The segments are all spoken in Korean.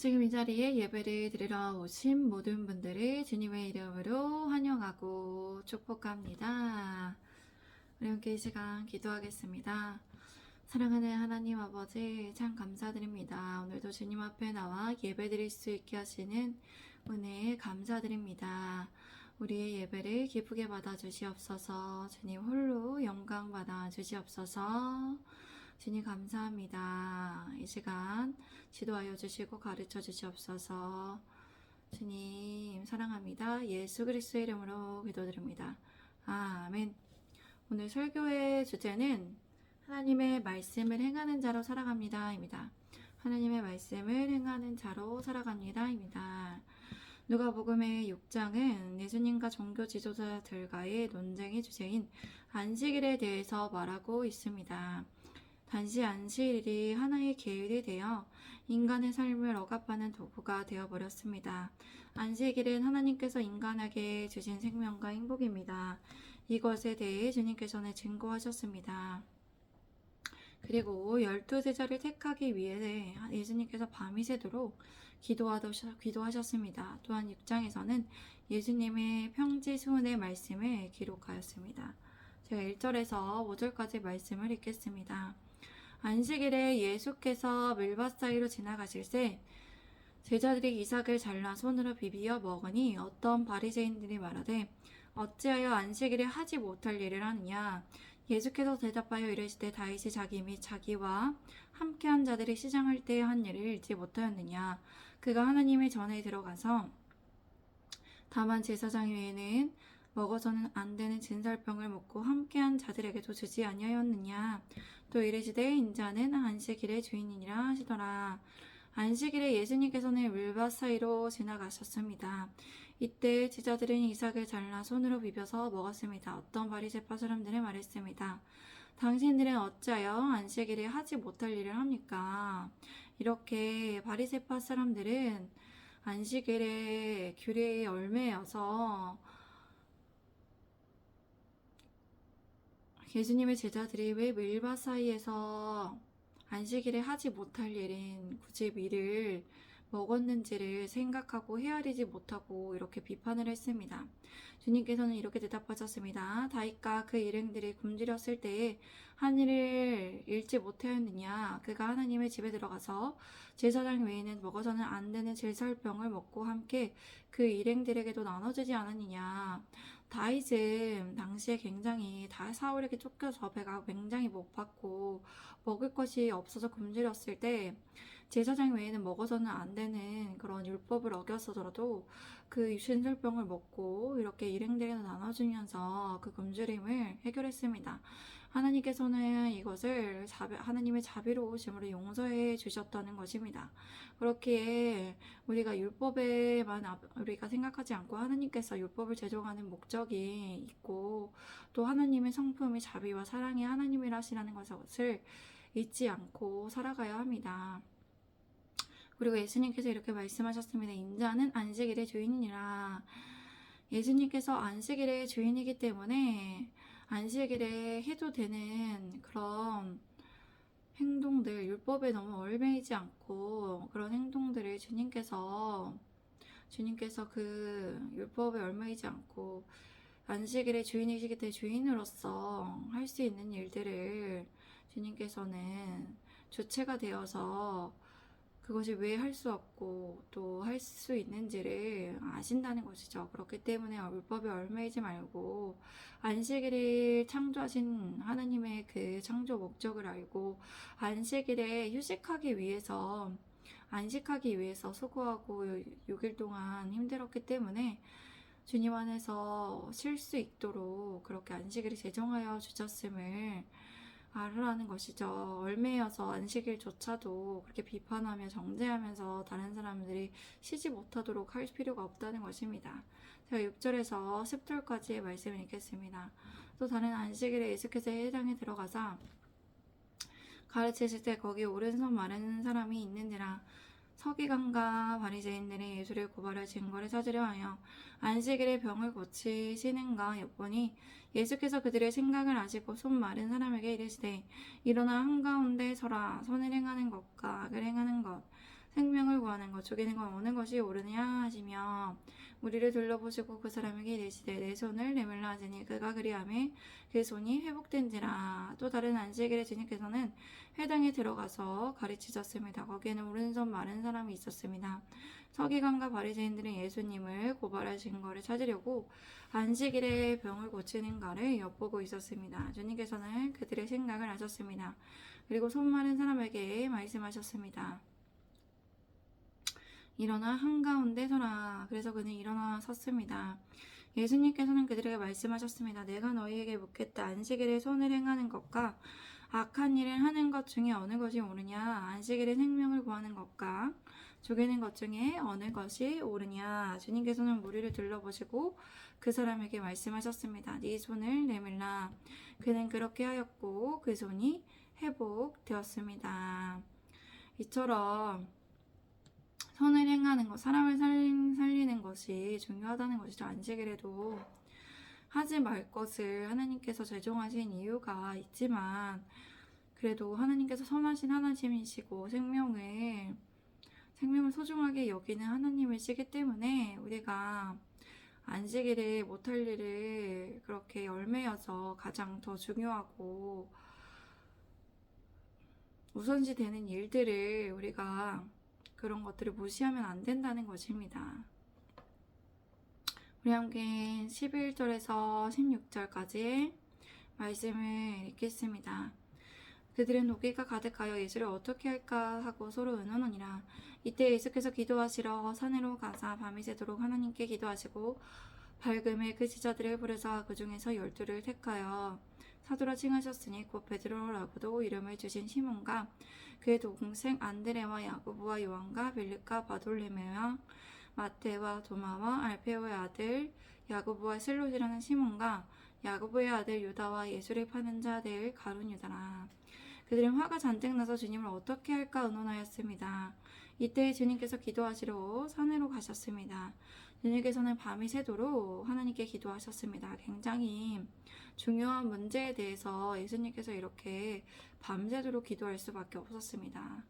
지금 이 자리에 예배를 드리러 오신 모든 분들을 주님의 이름으로 환영하고 축복합니다. 우리 함께 이 시간 기도하겠습니다. 사랑하는 하나님 아버지, 참 감사드립니다. 오늘도 주님 앞에 나와 예배 드릴 수 있게 하시는 은혜에 감사드립니다. 우리의 예배를 기쁘게 받아주시옵소서. 주님 홀로 영광 받아주시옵소서. 주님 감사합니다. 이 시간 지도하여 주시고 가르쳐 주시옵소서. 주님 사랑합니다. 예수 그리스도의 이름으로 기도드립니다. 아멘. 오늘 설교의 주제는 하나님의 말씀을 행하는 자로 살아갑니다 입니다. 하나님의 말씀을 행하는 자로 살아갑니다 입니다. 누가복음의 6장은 예수님과 종교 지도자들과의 논쟁의 주제인 안식일에 대해서 말하고 있습니다. 단지 안식일이 하나의 계율이 되어 인간의 삶을 억압하는 도구가 되어버렸습니다. 안식일은 하나님께서 인간에게 주신 생명과 행복입니다. 이것에 대해 주님께서는 증거하셨습니다. 그리고 12제자를 택하기 위해 예수님께서 밤이 새도록 기도하셨습니다. 또한 6장에서는 예수님의 평지수훈의 말씀을 기록하였습니다. 제가 1절에서 5절까지 말씀을 읽겠습니다. 안식일에 예수께서 밀밭 사이로 지나가실 때 제자들이 이삭을 잘라 손으로 비비어 먹으니 어떤 바리새인들이 말하되 어찌하여 안식일에 하지 못할 일을 하느냐. 예수께서 대답하여 이르시되 다윗이 자기 및 자기와 함께한 자들이 시장할 때 한 일을 잊지 못하였느냐. 그가 하나님의 전에 들어가서 다만 제사장 외에는 먹어서는 안 되는 진설병을 먹고 함께한 자들에게도 주지 아니하였느냐. 또 이르시되 인자는 안식일의 주인이니라 하시더라. 안식일에 예수님께서는 밀밭 사이로 지나가셨습니다. 이때 제자들은 이삭을 잘라 손으로 비벼서 먹었습니다. 어떤 바리새파 사람들은 말했습니다. 당신들은 어찌하여 안식일에 하지 못할 일을 합니까? 이렇게 바리새파 사람들은 안식일의 규례에 얽매여서 예수님의 제자들이 왜 밀밭 사이에서 안식일에 하지 못할 일인 굳이 밀을 먹었는지를 생각하고 헤아리지 못하고 이렇게 비판을 했습니다. 주님께서는 이렇게 대답하셨습니다. 다윗과 그 일행들이 굶주렸을 때에 한 일을 잃지 못하였느냐. 그가 하나님의 집에 들어가서 제사장 외에는 먹어서는 안 되는 질설병을 먹고 함께 그 일행들에게도 나눠주지 않았느냐. 다윗은 당시에 굉장히 사울에게 쫓겨서 배가 굉장히 고팠고 먹을 것이 없어서 굶주렸을 때 제사장 외에는 먹어서는 안 되는 그런 율법을 어겼어도 그 신설병을 먹고 이렇게 일행들에게 나눠주면서 그 굶주림을 해결했습니다. 하나님께서는 이것을 하나님의 자비로우심으로 용서해 주셨다는 것입니다. 그렇기에 우리가 율법에만 우리가 생각하지 않고 하나님께서 율법을 제정하는 목적이 있고 또 하나님의 성품이 자비와 사랑이 하나님이라시라는 것을 잊지 않고 살아가야 합니다. 그리고 예수님께서 이렇게 말씀하셨습니다. 인자는 안식일의 주인이니라. 예수님께서 안식일의 주인이기 때문에 안식일에 해도 되는 그런 행동들, 율법에 너무 얽매이지 않고 그런 행동들을 주님께서 그 율법에 얽매이지 않고 안식일의 주인이시기 때문에 주인으로서 할 수 있는 일들을 주님께서는 주체가 되어서 그것이 왜 할 수 없고 또 할 수 있는지를 아신다는 것이죠. 그렇기 때문에 율법에 얽매이지 말고 안식일을 창조하신 하나님의 그 창조 목적을 알고 안식일에 안식하기 위해서 수고하고 6일 동안 힘들었기 때문에 주님 안에서 쉴 수 있도록 그렇게 안식일을 제정하여 주셨음을 알으라는 것이죠. 얽매여서 안식일조차도 그렇게 비판하며 정죄하면서 다른 사람들이 쉬지 못하도록 할 필요가 없다는 것입니다. 제가 6절에서 10절까지의 말씀을 읽겠습니다. 또 다른 안식일에 예수께서 회당에 들어가사 가르치실 때 거기 오른손 마른 사람이 있는지라. 서기관과 바리새인들이 예수를 고발할 증거를 찾으려 하여 안식일에 병을 고치시는가 엿보니 예수께서 그들의 생각을 아시고 손 마른 사람에게 이르시되 일어나 한가운데 서라. 선을 행하는 것과 악을 행하는 것 생명을 구하는 것, 죽이는 건 어느 것이 옳으냐 하시며 무리를 둘러보시고 그 사람에게 이르시되 내 손을 내밀라 하시니 그가 그리하매 그 손이 회복된지라. 또 다른 안식일에 주님께서는 회당에 들어가서 가르치셨습니다. 거기에는 오른손 마른 사람이 있었습니다. 서기관과 바리새인들은 예수님을 고발할 증거를 찾으려고 안식일에 병을 고치는가를 엿보고 있었습니다. 주님께서는 그들의 생각을 아셨습니다. 그리고 손 마른 사람에게 말씀하셨습니다. 일어나 한가운데 서라. 그래서 그는 일어나 섰습니다. 예수님께서는 그들에게 말씀하셨습니다. 내가 너희에게 묻겠다. 안식일에 손을 행하는 것과 악한 일을 하는 것 중에 어느 것이 옳으냐? 안식일에 생명을 구하는 것과 죽이는 것 중에 어느 것이 옳으냐? 주님께서는 무리를 둘러보시고 그 사람에게 말씀하셨습니다. 네 손을 내밀라. 그는 그렇게 하였고 그 손이 회복되었습니다. 이처럼 선을 행하는 것, 사람을 살리는 것이 중요하다는 것이죠. 안식일에도 하지 말 것을 하나님께서 제정하신 이유가 있지만 그래도 하나님께서 선하신 하나님이시고 생명을 소중하게 여기는 하나님이시기 때문에 우리가 안식일에 못할 일을 그렇게 열매여서 가장 더 중요하고 우선시 되는 일들을 우리가 그런 것들을 무시하면 안 된다는 것입니다. 우리 함께 11절에서 16절까지 말씀을 읽겠습니다. 그들은 노기가 가득하여 예수를 어떻게 할까 하고 서로 의논하니라. 이때 예수께서 기도하시러 산으로 가사 밤이 새도록 하나님께 기도하시고 밝음에 그 제자들을 부르사 그 중에서 12를 택하여 사도라 칭하셨으니 곧 베드로라고도 이름을 주신 시몬과 그의 동생 안드레와 야고보와 요한과 빌립과 바돌레메와 마테와 도마와 알페오의 아들 야고보와 실롯이라는 시몬과 야고보의 아들 유다와 예수를 파는 자들 가룟 유다라. 그들은 화가 잔뜩 나서 주님을 어떻게 할까 의논하였습니다. 이때 주님께서 기도하시러 산으로 가셨습니다. 주님께서는 밤이 새도록 하나님께 기도하셨습니다. 굉장히 중요한 문제에 대해서 예수님께서 이렇게 밤새도록 기도할 수밖에 없었습니다.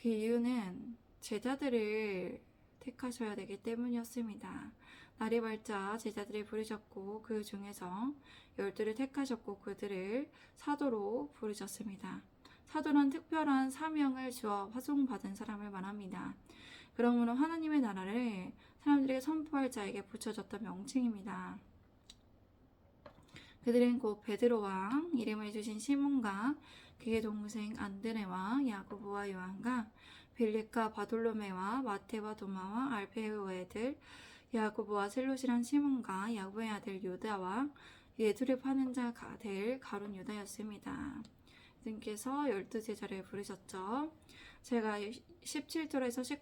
그 이유는 제자들을 택하셔야 되기 때문이었습니다. 날이 밝자 제자들을 부르셨고 그 중에서 12를 택하셨고 그들을 사도로 부르셨습니다. 사도란 특별한 사명을 주어 파송받은 사람을 말합니다. 그러므로 하나님의 나라를 사람들에게 선포할 자에게 붙여졌던 명칭입니다. 그들은 곧 베드로와 이름을 주신 시몬과 그의 동생 안드레와 야고보와 요한과 빌립과 바돌로메와 마테와 도마와 알페오의 아들 야고보와 셀롯이란 시몬과 야고보의 아들 유다와 예수를 파는 자 될 가룟 유다였습니다. 주님께서 12제자를 부르셨죠. 제가 17절에서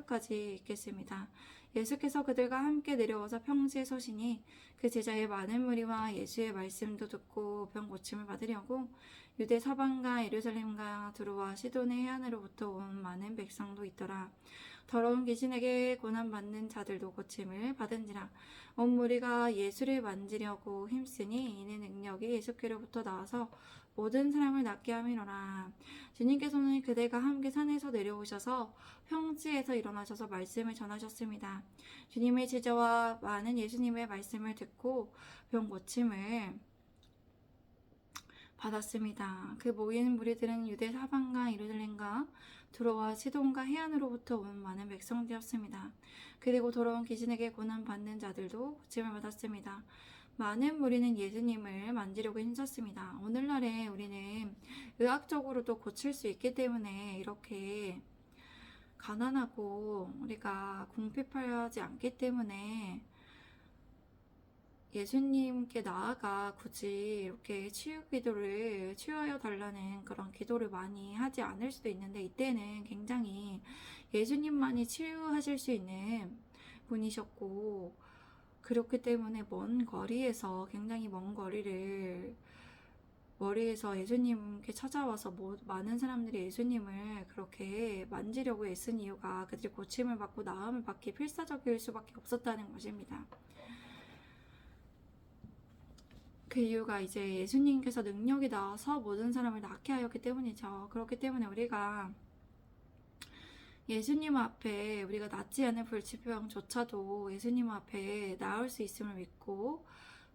19절까지 읽겠습니다. 예수께서 그들과 함께 내려와서 평지에 서시니 그 제자의 많은 무리와 예수의 말씀도 듣고 병 고침을 받으려고 유대 사방과 예루살렘과 두로와 시돈의 해안으로부터 온 많은 백성도 있더라. 더러운 귀신에게 고난받는 자들도 고침을 받은지라. 온 무리가 예수를 만지려고 힘쓰니 이는 능력이 예수께로부터 나와서 모든 사람을 낫게 함이로라. 주님께서는 그들과 함께 산에서 내려오셔서 평지에서 일어나셔서 말씀을 전하셨습니다. 주님의 제자와 많은 예수님의 말씀을 듣고 병 고침을 받았습니다. 그 모인 무리들은 유대 사방과 예루살렘과 두로와 시돈과 해안으로부터 온 많은 백성들이었습니다. 그리고 더러운 귀신에게 고난받는 자들도 고침을 받았습니다. 많은 무리는 예수님을 만지려고 힘썼습니다. 오늘날에 우리는 의학적으로도 고칠 수 있기 때문에 이렇게 가난하고 우리가 궁핍하지 않기 때문에 예수님께 나아가 굳이 이렇게 치유하여 달라는 그런 기도를 많이 하지 않을 수도 있는데 이때는 굉장히 예수님만이 치유하실 수 있는 분이셨고 그렇기 때문에 굉장히 먼 거리를 머리에서 예수님께 찾아와서 많은 사람들이 예수님을 그렇게 만지려고 애쓴 이유가 그들이 고침을 받고 나음을 받기 필사적일 수밖에 없었다는 것입니다. 그 이유가 이제 예수님께서 능력이 나와서 모든 사람을 낫게 하였기 때문이죠. 그렇기 때문에 우리가 예수님 앞에 우리가 낫지 않은 불치병조차도 예수님 앞에 나올 수 있음을 믿고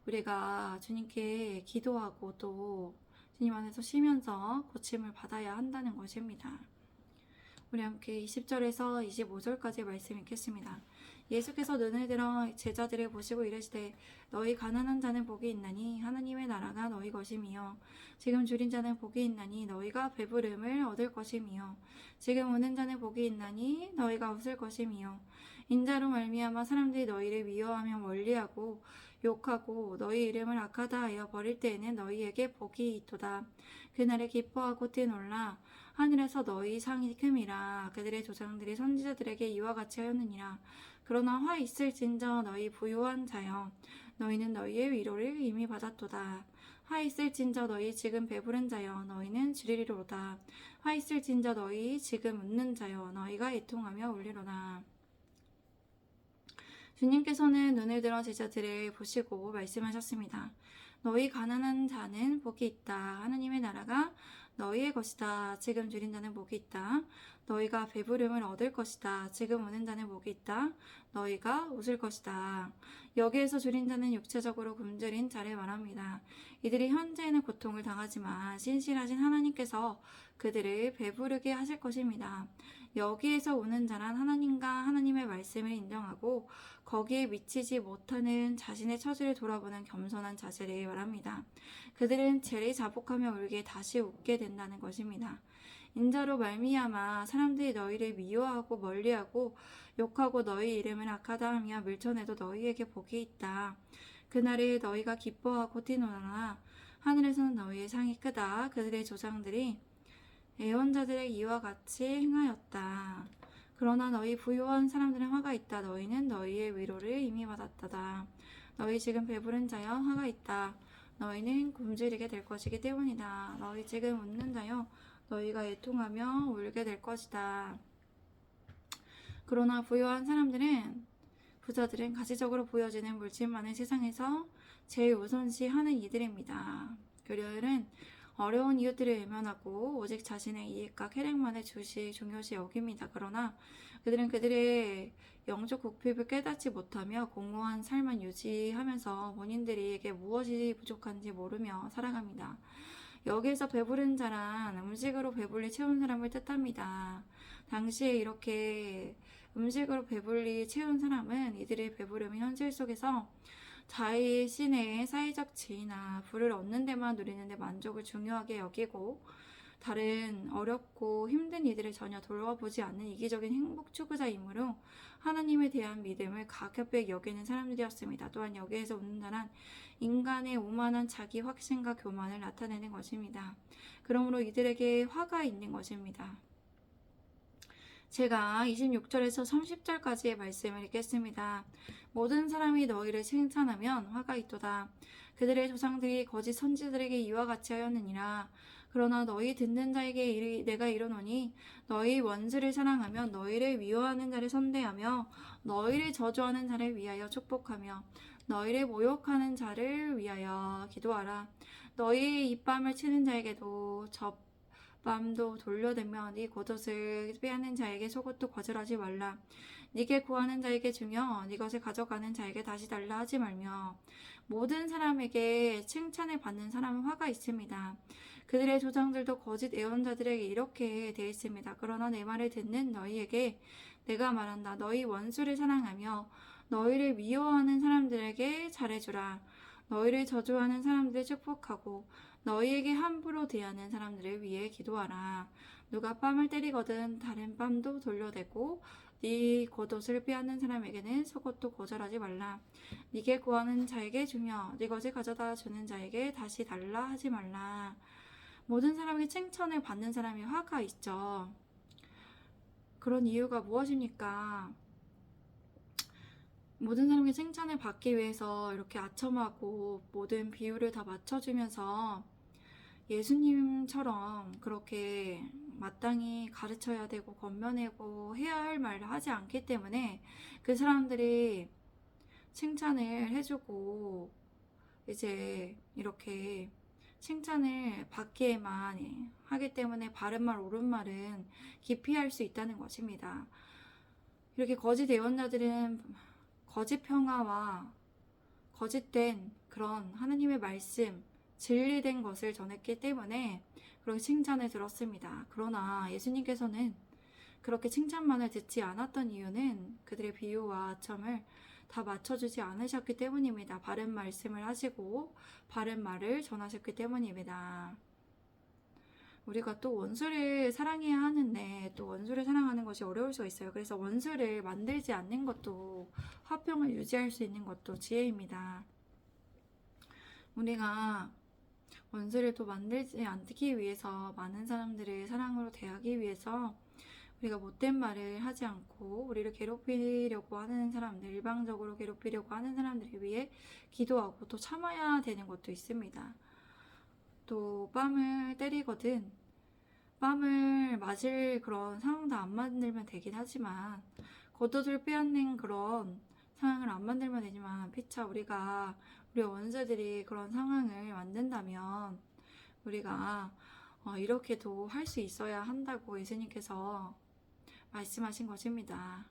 우리가 주님께 기도하고 또 주님 안에서 쉬면서 고침을 받아야 한다는 것입니다. 우리 함께 20절에서 25절까지 말씀 읽겠습니다. 예수께서 눈을 들어 제자들을 보시고 이르시되 너희 가난한 자는 복이 있나니 하나님의 나라가 너희 것이며 지금 줄인 자는 복이 있나니 너희가 배부름을 얻을 것이며 지금 우는 자는 복이 있나니 너희가 웃을 것이며 인자로 말미암아 사람들이 너희를 미워하며 멀리하고 욕하고 너희 이름을 악하다 하여 버릴 때에는 너희에게 복이 있도다. 그날에 기뻐하고 뛰놀라 하늘에서 너희 상이 큼이라. 그들의 조상들이 선지자들에게 이와 같이 하였느니라. 그러나 화 있을진저 너희 부유한 자여 너희는 너희의 위로를 이미 받았도다. 화 있을진저 너희 지금 배부른 자여 너희는 주리리로다. 화 있을진저 너희 지금 웃는 자여 너희가 애통하며 울리로다. 주님께서는 눈을 들어 제자들을 보시고 말씀하셨습니다. 너희 가난한 자는 복이 있다. 하나님의 나라가 너희의 것이다. 지금 줄인 자는 복이 있다. 너희가 배부름을 얻을 것이다. 지금 우는 자는 복이 있다. 너희가 웃을 것이다. 여기에서 줄인 자는 육체적으로 굶주린 자를 말합니다. 이들이 현재에는 고통을 당하지만 신실하신 하나님께서 그들을 배부르게 하실 것입니다. 여기에서 우는 자란 하나님과 하나님의 말씀을 인정하고 거기에 미치지 못하는 자신의 처지를 돌아보는 겸손한 자세를 말합니다. 그들은 죄를 자복하며 울게 다시 웃게 된다는 것입니다. 인자로 말미암아 사람들이 너희를 미워하고 멀리하고 욕하고 너희 이름을 악하다 하며 밀쳐내도 너희에게 복이 있다. 그날에 너희가 기뻐하고 뛰노나 하늘에서는 너희의 상이 크다. 그들의 조상들이 애원자들의 이와 같이 행하였다. 그러나 너희 부유한 사람들은 화가 있다. 너희는 너희의 위로를 이미 받았다. 너희 지금 배부른 자여 화가 있다. 너희는 굶주리게 될 것이기 때문이다. 너희 지금 웃는 자여 너희가 애통하며 울게 될 것이다. 그러나 부유한 사람들은 부자들은 가시적으로 보여지는 물질만을 세상에서 제일 우선시하는 이들입니다. 그들은 어려운 이웃들을 외면하고 오직 자신의 이익과 쾌락만을 중요시 여깁니다. 그러나 그들은 그들의 영적 국핍을 깨닫지 못하며 공허한 삶을 유지하면서 본인들에게 무엇이 부족한지 모르며 살아갑니다. 여기에서 배부른 자란 음식으로 배불리 채운 사람을 뜻합니다. 당시에 이렇게 음식으로 배불리 채운 사람은 이들의 배부름이 현실 속에서 자신의 사회적 지위나 부를 얻는 데만 누리는 데 만족을 중요하게 여기고 다른 어렵고 힘든 이들을 전혀 돌아보지 않는 이기적인 행복 추구자이므로 하나님에 대한 믿음을 가볍게 여기는 사람들이었습니다. 또한 여기에서 웃는 자란 인간의 오만한 자기 확신과 교만을 나타내는 것입니다. 그러므로 이들에게 화가 있는 것입니다. 제가 26절에서 30절까지의 말씀을 읽겠습니다. 모든 사람이 너희를 칭찬하면 화가 있도다. 그들의 조상들이 거짓 선지자들에게 이와 같이 하였느니라. 그러나 너희 듣는 자에게 내가 이르노니 너희 원수를 사랑하며 너희를 미워하는 자를 선대하며 너희를 저주하는 자를 위하여 축복하며 너희를 모욕하는 자를 위하여 기도하라. 너희 입밤을 치는 자에게도 밤도 돌려대며 네 겉옷을 빼앗는 자에게 속옷도 거절하지 말라. 네게 구하는 자에게 주며 네 것을 가져가는 자에게 다시 달라 하지 말며 모든 사람에게 칭찬을 받는 사람은 화가 있습니다. 그들의 조상들도 거짓 애언자들에게 이렇게 대했습니다. 그러나 내 말을 듣는 너희에게 내가 말한다. 너희 원수를 사랑하며 너희를 미워하는 사람들에게 잘해주라. 너희를 저주하는 사람들을 축복하고 너희에게 함부로 대하는 사람들을 위해 기도하라. 누가 뺨을 때리거든 다른 뺨도 돌려대고 네 겉옷을 빼앗는 사람에게는 속옷도 거절하지 말라. 네게 구하는 자에게 주며 네 것을 가져다 주는 자에게 다시 달라 하지 말라. 모든 사람에게 칭찬을 받는 사람이 화가 있죠. 그런 이유가 무엇입니까? 모든 사람에게 칭찬을 받기 위해서 이렇게 아첨하고 모든 비율을 다 맞춰주면서 예수님처럼 그렇게 마땅히 가르쳐야 되고 건면하고 해야 할 말을 하지 않기 때문에 그 사람들이 칭찬을 해주고 이제 이렇게 칭찬을 받기에만 하기 때문에 바른 말 옳은 말은 기피할 수 있다는 것입니다. 이렇게 거짓 예언자들은 거짓 평화와 거짓된 그런 하나님의 말씀, 진리된 것을 전했기 때문에 그렇게 칭찬을 들었습니다. 그러나 예수님께서는 그렇게 칭찬만을 듣지 않았던 이유는 그들의 비유와 아첨을 다 맞춰주지 않으셨기 때문입니다. 바른 말씀을 하시고 바른 말을 전하셨기 때문입니다. 우리가 또 원수를 사랑해야 하는데 또 원수를 사랑하는 것이 어려울 수가 있어요. 그래서 원수를 만들지 않는 것도 화평을 유지할 수 있는 것도 지혜입니다. 우리가 원수를 또 만들지 않기 위해서 많은 사람들을 사랑으로 대하기 위해서 우리가 못된 말을 하지 않고 우리를 괴롭히려고 하는 사람들, 일방적으로 괴롭히려고 하는 사람들을 위해 기도하고 또 참아야 되는 것도 있습니다. 또 뺨을 때리거든 뺨을 맞을 그런 상황도 안 만들면 되긴 하지만 겉옷을 빼앗는 그런 상황을 안 만들면 되지만 피차 우리가 우리 원수들이 그런 상황을 만든다면 우리가 이렇게도 할 수 있어야 한다고 예수님께서 말씀하신 것입니다.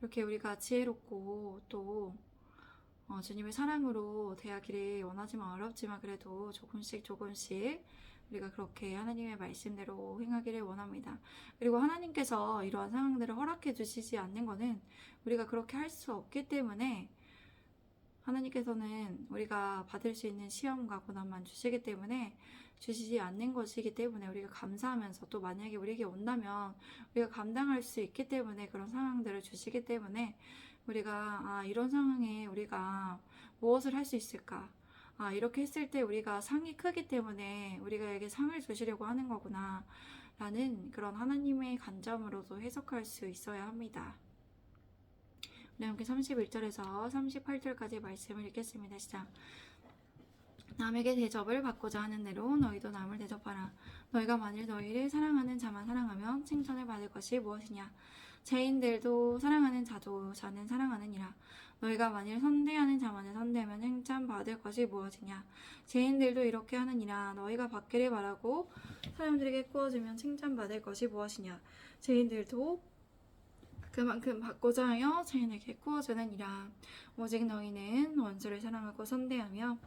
이렇게 우리가 지혜롭고 또 주님의 사랑으로 대하기를 원하지만 어렵지만 그래도 조금씩 우리가 그렇게 하나님의 말씀대로 행하기를 원합니다. 그리고 하나님께서 이러한 상황들을 허락해 주시지 않는 것은 우리가 그렇게 할 수 없기 때문에 하나님께서는 우리가 받을 수 있는 시험과 고난만 주시기 때문에 주시지 않는 것이기 때문에 우리가 감사하면서 또 만약에 우리에게 온다면 우리가 감당할 수 있기 때문에 그런 상황들을 주시기 때문에 우리가 이런 상황에 우리가 무엇을 할 수 있을까? 이렇게 했을 때 우리가 상이 크기 때문에 우리가에게 상을 주시려고 하는 거구나 라는 그런 하나님의 관점으로도 해석할 수 있어야 합니다. 우리 함께 31절에서 38절까지 말씀을 읽겠습니다. 시작. 남에게 대접을 받고자 하는 대로 너희도 남을 대접하라. 너희가 만일 너희를 사랑하는 자만 사랑하면 칭찬을 받을 것이 무엇이냐? 죄인들도 사랑하는 자는 사랑하느니라. 너희가 만일 선대하는 자만을 선대하면 칭찬 받을 것이 무엇이냐? 죄인들도 이렇게 하느니라. 너희가 받기를 바라고 사람들에게 구워주면 칭찬 받을 것이 무엇이냐? 죄인들도 그만큼 받고자 하여 죄인에게 구워주느니라. 오직 너희는 원수를 사랑하고 선대하며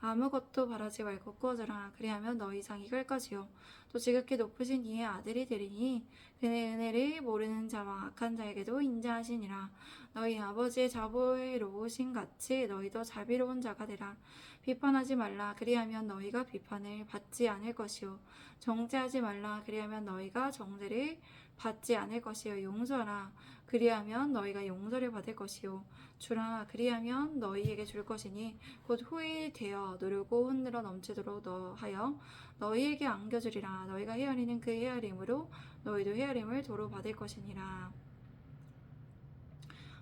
아무것도 바라지 말고 구워주라. 그리하면 너희 상이 클 것이요 또 지극히 높으신 이의 아들이 되리니 그의 은혜를 모르는 자와 악한 자에게도 인자하시니라. 너희 아버지의 자비로우신 같이 너희도 자비로운 자가 되라. 비판하지 말라. 그리하면 너희가 비판을 받지 않을 것이요 정죄하지 말라. 그리하면 너희가 정죄를 받지 않을 것이요 용서하라. 그리하면 너희가 용서를 받을 것이요 주라. 그리하면 너희에게 줄 것이니 곧 후히 되어 누르고 흔들어 넘치도록 하여 너희에게 안겨주리라. 너희가 헤아리는 그 헤아림으로 너희도 헤아림을 도로 받을 것이니라.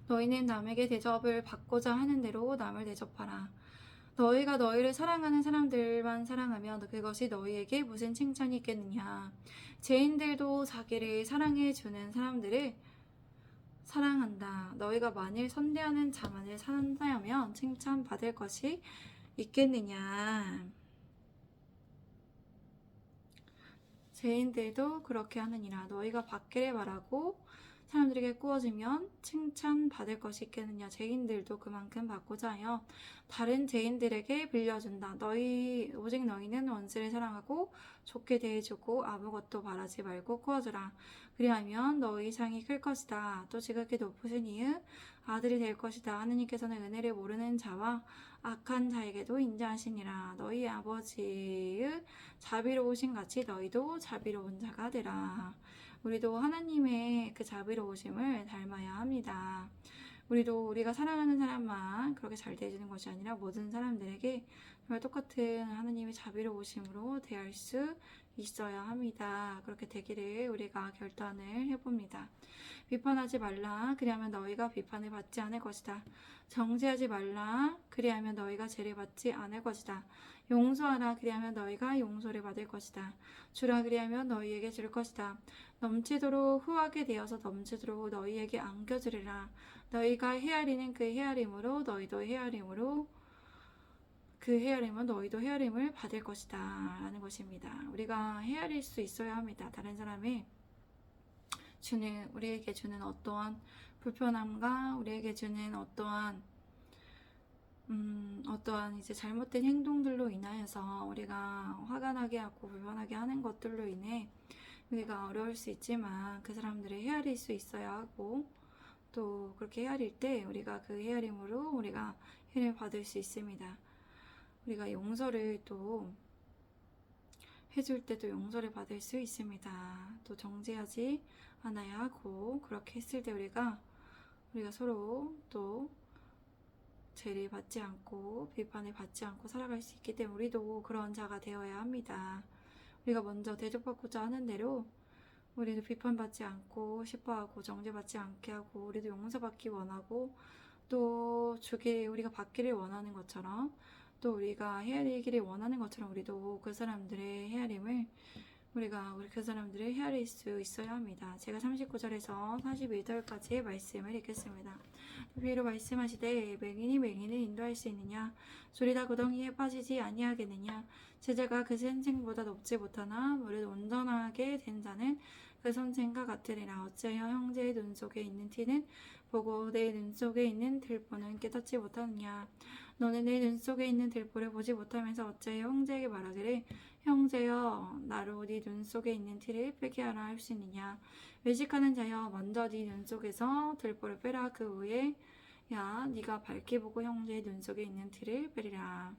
너희는 남에게 대접을 받고자 하는 대로 남을 대접하라. 너희가 너희를 사랑하는 사람들만 사랑하면 그것이 너희에게 무슨 칭찬이 있겠느냐? 죄인들도 자기를 사랑해 주는 사람들을 사랑한다. 너희가 만일 선대하는 자만을 선대하면 칭찬받을 것이 있겠느냐? 죄인들도 그렇게 하느니라. 너희가 받기를 바라고 사람들에게 구워주면 칭찬받을 것이 있겠느냐? 죄인들도 그만큼 받고자 하여 다른 죄인들에게 빌려준다. 오직 너희는 원수를 사랑하고 좋게 대해주고 아무것도 바라지 말고 구워주라. 그리하면 너희 상이 클 것이다. 또 지극히 높으신 이의 아들이 될 것이다. 하느님께서는 은혜를 모르는 자와 악한 자에게도 인자하시니라. 너희 아버지의 자비로우신 같이 너희도 자비로운 자가 되라. 우리도 하나님의 그 자비로우심을 닮아야 합니다. 우리가 사랑하는 사람만 그렇게 잘 대해주는 것이 아니라 모든 사람들에게 정말 똑같은 하나님의 자비로우심으로 대할 수 있어야 합니다. 그렇게 되기를 우리가 결단을 해봅니다. 비판하지 말라. 그리하면 너희가 비판을 받지 않을 것이다. 정죄하지 말라. 그리하면 너희가 죄를 받지 않을 것이다. 용서하라. 그리하면 너희가 용서를 받을 것이다. 주라. 그리하면 너희에게 줄 것이다. 넘치도록 후하게 되어서 넘치도록 너희에게 안겨주리라. 너희가 헤아리는 그 헤아림으로 너희도 헤아림으로 그 헤아림은 너희도 헤아림을 받을 것이다 라는 것입니다. 우리가 헤아릴 수 있어야 합니다. 다른 사람이 우리에게 주는 어떠한 불편함과 우리에게 주는 어떠한 이제 잘못된 행동들로 인하여서 우리가 화가 나게 하고 불편하게 하는 것들로 인해 우리가 어려울 수 있지만 그 사람들을 헤아릴 수 있어야 하고, 또 그렇게 헤아릴 때 우리가 그 헤아림으로 우리가 헤아림을 받을 수 있습니다. 우리가 용서를 또 해줄 때도 용서를 받을 수 있습니다. 또 정죄하지 않아야 하고, 그렇게 했을 때 우리가 서로 또 죄를 받지 않고 비판을 받지 않고 살아갈 수 있기 때문에 우리도 그런 자가 되어야 합니다. 우리가 먼저 대접받고자 하는 대로 우리도 비판받지 않고 싶어하고 정죄받지 않게 하고, 우리도 용서받기 원하고, 또 우리가 받기를 원하는 것처럼, 또 우리가 헤아리기를 원하는 것처럼 우리도 그 사람들의 헤아림을 그 사람들을 헤아릴 수 있어야 합니다. 제가 39절에서 41절까지의 말씀을 읽겠습니다. 비로 말씀하시되 맹인이 맹인을 인도할 수 있느냐? 소리다 구덩이에 빠지지 아니하겠느냐? 제자가 그 선생보다 높지 못하나 무릇 온전하게 된 자는 그 선생과 같으리라. 어찌하여 형제의 눈 속에 있는 티는 보고 내 눈 속에 있는 들보는 깨닫지 못하느냐? 너는 내 눈 속에 있는 들보를 보지 못하면서 어찌하여 형제에게 말하기를 형제여 나로 네 눈 속에 있는 티를 빼게 하라 할 수 있느냐? 외식하는 자여 먼저 네 눈 속에서 들보를 빼라. 그 후에 네가 밝게 보고 형제의 눈 속에 있는 티를 빼리라.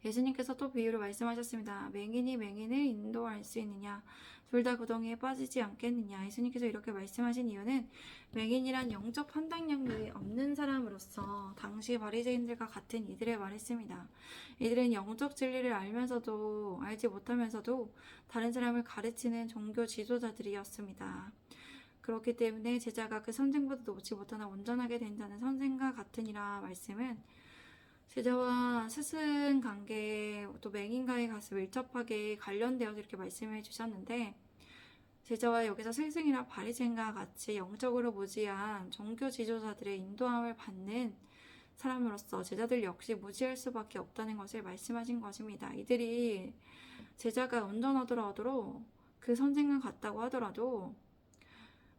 예수님께서 또 비유로 말씀하셨습니다. 맹인이 맹인을 인도할 수 있느냐? 둘 다 구덩이에 빠지지 않겠느냐? 예수님께서 이렇게 말씀하신 이유는 맹인이란 영적 판단력이 없는 사람으로서 당시 바리새인들과 같은 이들을 말했습니다. 이들은 영적 진리를 알지 못하면서도 다른 사람을 가르치는 종교 지도자들이었습니다. 그렇기 때문에 제자가 그 선생보다 높지 못하나 온전하게 된 자는 선생과 같으니라 말씀은 제자와 스승 관계, 또 맹인과의 가서 밀접하게 관련되어서 이렇게 말씀해 주셨는데, 제자와 여기서 스승이나 바리새인과 같이 영적으로 무지한 종교 지도자들의 인도함을 받는 사람으로서 제자들 역시 무지할 수밖에 없다는 것을 말씀하신 것입니다. 이들이 제자가 온전하더라도 그 선생과 같다고 하더라도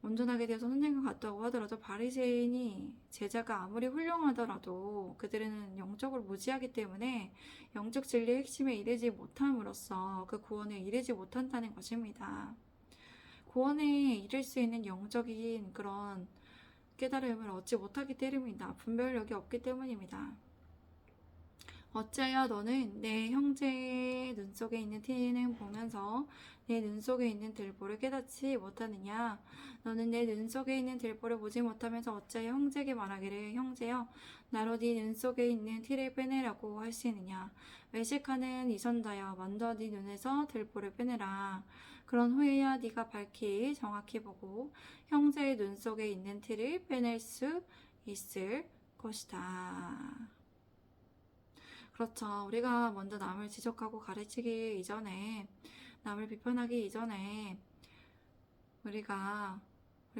온전하게 되어서 선생과 같다고 하더라도 바리새인이 제자가 아무리 훌륭하더라도 그들은 영적으로 무지하기 때문에 영적 진리의 핵심에 이르지 못함으로써 그 구원에 이르지 못한다는 것입니다. 구원에 이를 수 있는 영적인 그런 깨달음을 얻지 못하기 때문입니다. 분별력이 없기 때문입니다. 어찌하여 너는 내 형제의 눈 속에 있는 티는 보면서 내 눈 속에 있는 들보를 깨닫지 못하느냐? 너는 내 눈 속에 있는 들보를 보지 못하면서 어찌하여 형제에게 말하기를 형제여 나로 네 눈 속에 있는 티를 빼내라고 할 수 있느냐? 외식하는 이 선자여 먼저 네 눈에서 들보를 빼내라. 그런 후에야 네가 정확히 보고 형제의 눈 속에 있는 티를 빼낼 수 있을 것이다. 그렇죠. 우리가 먼저 남을 지적하고 가르치기 이전에, 남을 비판하기 이전에 우리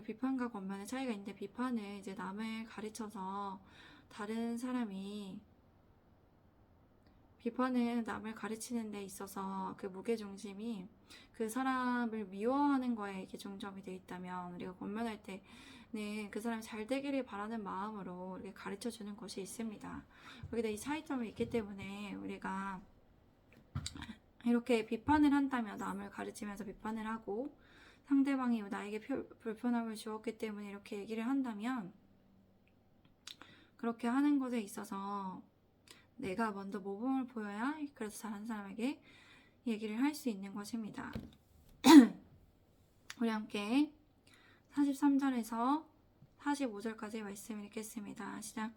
비판과 권면의 차이가 있는데, 비판은 이제 남을 가르쳐서 다른 사람이 비판은 남을 가르치는 데 있어서 그 무게중심이 그 사람을 미워하는 거에 이렇게 중점이 돼 있다면, 우리가 권면할 때는 그 사람이 잘 되기를 바라는 마음으로 이렇게 가르쳐 주는 것이 있습니다. 여기다 이 차이점이 있기 때문에 우리가 이렇게 비판을 한다면, 남을 가르치면서 비판을 하고 상대방이 나에게 불편함을 주었기 때문에 이렇게 얘기를 한다면, 그렇게 하는 것에 있어서 내가 먼저 모범을 보여야 그래서 다른 사람에게 얘기를 할 수 있는 것입니다. 우리 함께 43절에서 45절까지 말씀을 읽겠습니다. 시작.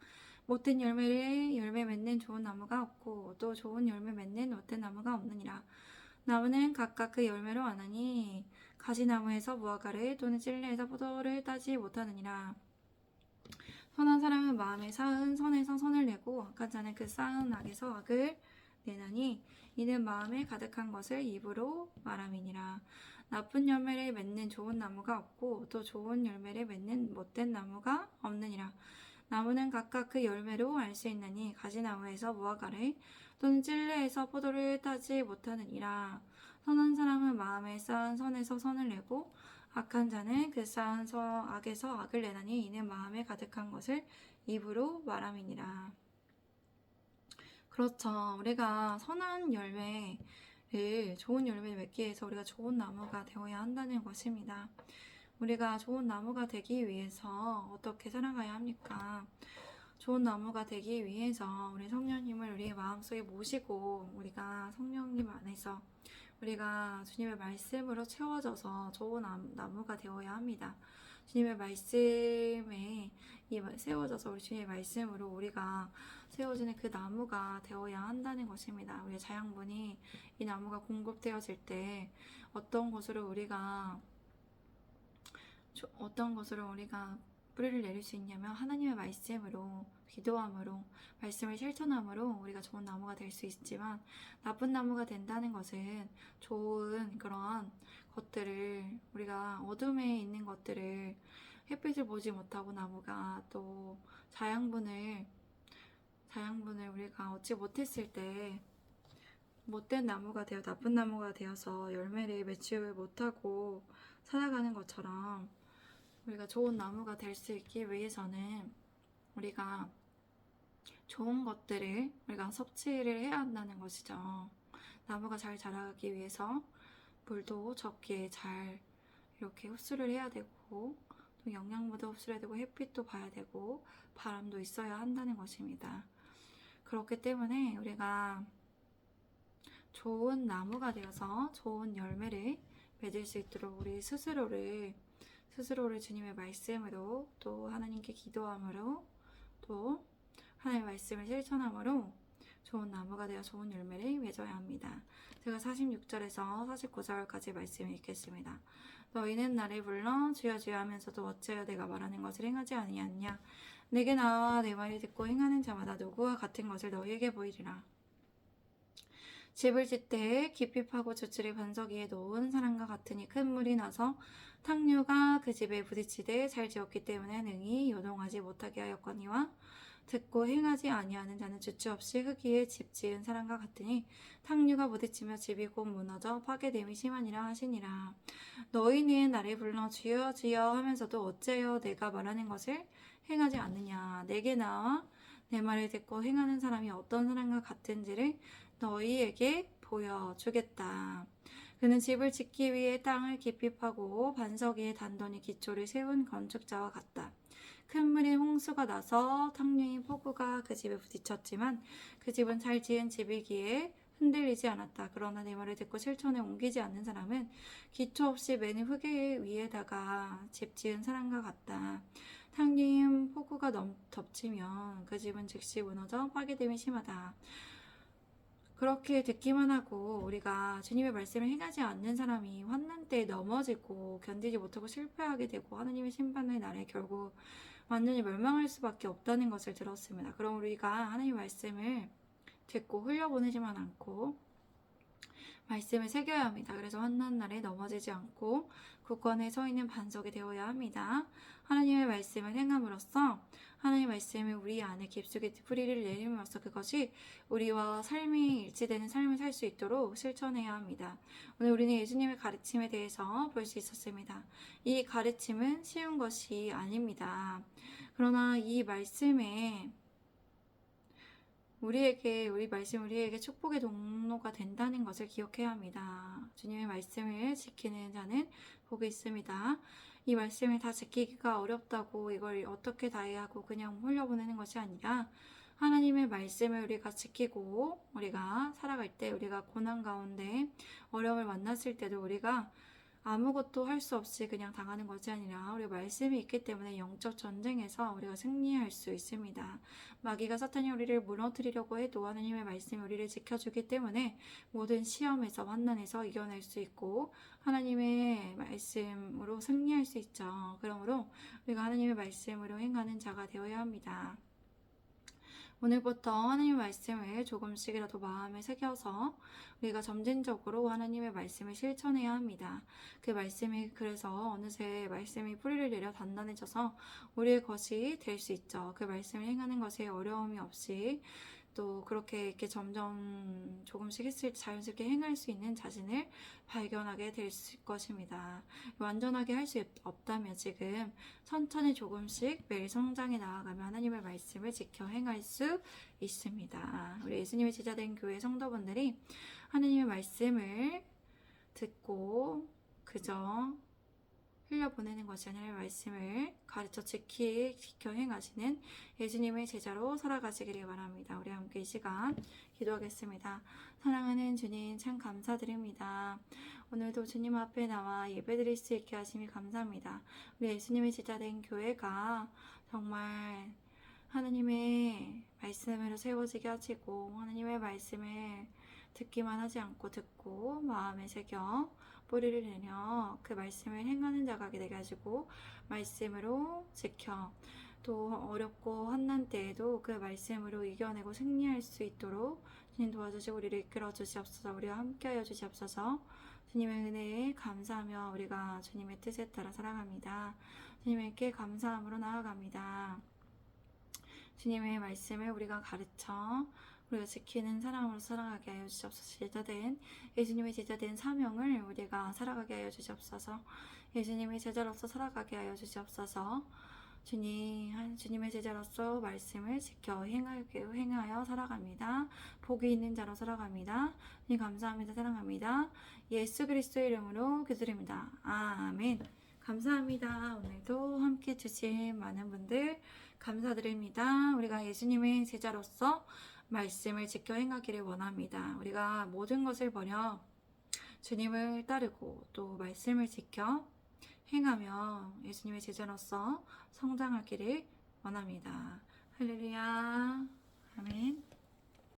못된 열매 맺는 좋은 나무가 없고 또 좋은 열매 맺는 못된 나무가 없느니라. 나무는 각각 그 열매로 아나니 가지나무에서 무화과를 또는 찔레에서 포도를 따지 못하느니라. 선한 사람은 마음에 쌓은 선에서 선을 내고 악한 자는 그 쌓은 악에서 악을 내나니 이는 마음에 가득한 것을 입으로 말함이니라. 나쁜 열매를 맺는 좋은 나무가 없고 또 좋은 열매를 맺는 못된 나무가 없느니라. 나무는 각각 그 열매로 알 수 있나니 가지나무에서 무화과를 또는 찔레에서 포도를 따지 못하느니라. 선한 사람은 마음에 쌓은 선에서 선을 내고 악한 자는 그 쌓은 악에서 악을 내나니 이는 마음에 가득한 것을 입으로 말함이니라. 그렇죠. 우리가 선한 열매를 좋은 열매를 맺기 위해서 우리가 좋은 나무가 되어야 한다는 것입니다. 우리가 좋은 나무가 되기 위해서 어떻게 살아가야 합니까? 좋은 나무가 되기 위해서 우리 성령님을 우리 마음속에 모시고 우리가 성령님 안에서 우리가 주님의 말씀으로 채워져서 좋은 나무가 되어야 합니다. 주님의 말씀에 세워져서 우리 주님의 말씀으로 우리가 세워지는 그 나무가 되어야 한다는 것입니다. 우리 자양분이 이 나무가 공급되어질 때 어떤 것으로 우리가 뿌리를 내릴 수 있냐면 하나님의 말씀으로 기도함으로 말씀을 실천함으로 우리가 좋은 나무가 될 수 있지만 나쁜 나무가 된다는 것은 좋은 그런 것들을 우리가 어둠에 있는 것들을 햇빛을 보지 못하고 나무가 또 자양분을 우리가 얻지 못했을 때 못된 나무가 되어 나쁜 나무가 되어서 열매를 맺지 못하고 살아가는 것처럼 우리가 좋은 나무가 될 수 있기 위해서는 우리가 좋은 것들을 우리가 섭취를 해야 한다는 것이죠. 나무가 잘 자라기 위해서 물도 적게 잘 이렇게 흡수를 해야 되고 또 영양분도 흡수해야 되고 햇빛도 봐야 되고 바람도 있어야 한다는 것입니다. 그렇기 때문에 우리가 좋은 나무가 되어서 좋은 열매를 맺을 수 있도록 우리 스스로를 주님의 말씀으로 또 하나님께 기도함으로 또 하나님의 말씀을 실천함으로 좋은 나무가 되어 좋은 열매를 맺어야 합니다. 제가 46절에서 49절까지 말씀을 읽겠습니다. 너희는 나를 불러 주여 주여 하면서도 어찌하여 내가 말하는 것을 행하지 아니하느냐. 내게 나와 내 말을 듣고 행하는 자마다 누구와 같은 것을 너희에게 보이리라. 집을 짓되 깊이 파고 주추를 반석 위에 놓은 사람과 같으니 큰 물이 나서 탕류가 그 집에 부딪히되 잘 지었기 때문에 능히 요동하지 못하게 하였거니와 듣고 행하지 아니하는 자는 주추 없이 흙 위에 집 지은 사람과 같으니 탕류가 부딪히며 집이 곧 무너져 파괴됨이 심하니라 하시니라. 너희는 나를 불러 주여 주여 하면서도 어째여 내가 말하는 것을 행하지 않느냐. 내게 나와 내 말을 듣고 행하는 사람이 어떤 사람과 같은지를 너희에게 보여주겠다. 그는 집을 짓기 위해 땅을 깊이 파고 반석 위에 단단히 기초를 세운 건축자와 같다. 큰 물이 홍수가 나서 탕류인 폭우가 그 집에 부딪혔지만 그 집은 잘 지은 집이기에 흔들리지 않았다. 그러나 내 말을 듣고 실천에 옮기지 않는 사람은 기초 없이 매는 흙 위에다가 집 지은 사람과 같다. 탕류인 폭우가 덮치면 그 집은 즉시 무너져 파괴됨이 심하다. 그렇게 듣기만 하고 우리가 주님의 말씀을 행하지 않는 사람이 환난 때에 넘어지고 견디지 못하고 실패하게 되고 하나님의 심판의 날에 결국 완전히 멸망할 수밖에 없다는 것을 들었습니다. 그럼 우리가 하나님의 말씀을 듣고 흘려보내지만 않고 말씀을 새겨야 합니다. 그래서 환난 날에 넘어지지 않고 굳건히 서 있는 반석이 되어야 합니다. 하나님의 말씀을 행함으로써 하나님의 말씀이 우리 안에 깊숙이 뿌리를 내림으로써 그것이 우리와 삶이 일치되는 삶을 살 수 있도록 실천해야 합니다. 오늘 우리는 예수님의 가르침에 대해서 볼 수 있었습니다. 이 가르침은 쉬운 것이 아닙니다. 그러나 이 말씀에 우리 말씀 우리에게 축복의 동로가 된다는 것을 기억해야 합니다. 주님의 말씀을 지키는 자는 복이 있습니다. 이 말씀을 다 지키기가 어렵다고 이걸 어떻게 다 해야 하고 그냥 흘려보내는 것이 아니라 하나님의 말씀을 우리가 지키고 우리가 살아갈 때 우리가 고난 가운데 어려움을 만났을 때도 우리가 아무것도 할 수 없이 그냥 당하는 것이 아니라 우리 말씀이 있기 때문에 영적 전쟁에서 우리가 승리할 수 있습니다. 마귀가 사탄이 우리를 무너뜨리려고 해도 하나님의 말씀이 우리를 지켜주기 때문에 모든 시험에서 환난에서 이겨낼 수 있고 하나님의 말씀으로 승리할 수 있죠. 그러므로 우리가 하나님의 말씀으로 행하는 자가 되어야 합니다. 오늘부터 하나님의 말씀을 조금씩이라도 마음에 새겨서 우리가 점진적으로 하나님의 말씀을 실천해야 합니다. 그 말씀이 그래서 어느새 말씀이 뿌리를 내려 단단해져서 우리의 것이 될 수 있죠. 그 말씀을 행하는 것에 어려움이 없이 또 그렇게 이렇게 점점 조금씩 했을 때 자연스럽게 행할 수 있는 자신을 발견하게 될 것입니다. 완전하게 할 수 없다면 지금 천천히 조금씩 매일 성장해 나아가면 하나님의 말씀을 지켜 행할 수 있습니다. 우리 예수님의 제자된 교회 성도분들이 하나님의 말씀을 듣고 그저 흘려보내는 것이 아니라 말씀을 가르쳐 지켜 행하시는 예수님의 제자로 살아가시기를 바랍니다. 우리 함께 이 시간 기도하겠습니다. 사랑하는 주님 참 감사드립니다. 오늘도 주님 앞에 나와 예배드릴 수 있게 하심이 감사합니다. 우리 예수님의 제자된 교회가 정말 하나님의 말씀으로 세워지게 하시고 하나님의 말씀을 듣기만 하지 않고 듣고 마음에 새겨 뿌리를 내려 그 말씀을 행하는 자가 되게 하시고 말씀으로 지켜 또 어렵고 환난 때에도 그 말씀으로 이겨내고 승리할 수 있도록 주님 도와주시고 우리를 이끌어 주시옵소서. 우리와 함께하여 주시옵소서. 주님의 은혜에 감사하며 우리가 주님의 뜻에 따라 살아갑니다. 주님께 감사함으로 나아갑니다. 주님의 말씀을 우리가 가르쳐 우리가 지키는 사람으로 살아가게 하여 주시옵소서. 예수님의 제자된 사명을 우리가 살아가게 하여 주시옵소서. 예수님의 제자로서 살아가게 하여 주시옵소서. 주님의 제자로서 말씀을 지켜 행하여 살아갑니다. 복이 있는 자로 살아갑니다. 주님 감사합니다. 사랑합니다. 예수 그리스도의 이름으로 기도드립니다. 아멘. 감사합니다. 오늘도 함께 해주신 많은 분들 감사드립니다. 우리가 예수님의 제자로서 말씀을 지켜 행하기를 원합니다. 우리가 모든 것을 버려 주님을 따르고 또 말씀을 지켜 행하며 예수님의 제자로서 성장하기를 원합니다. 할렐루야. 아멘.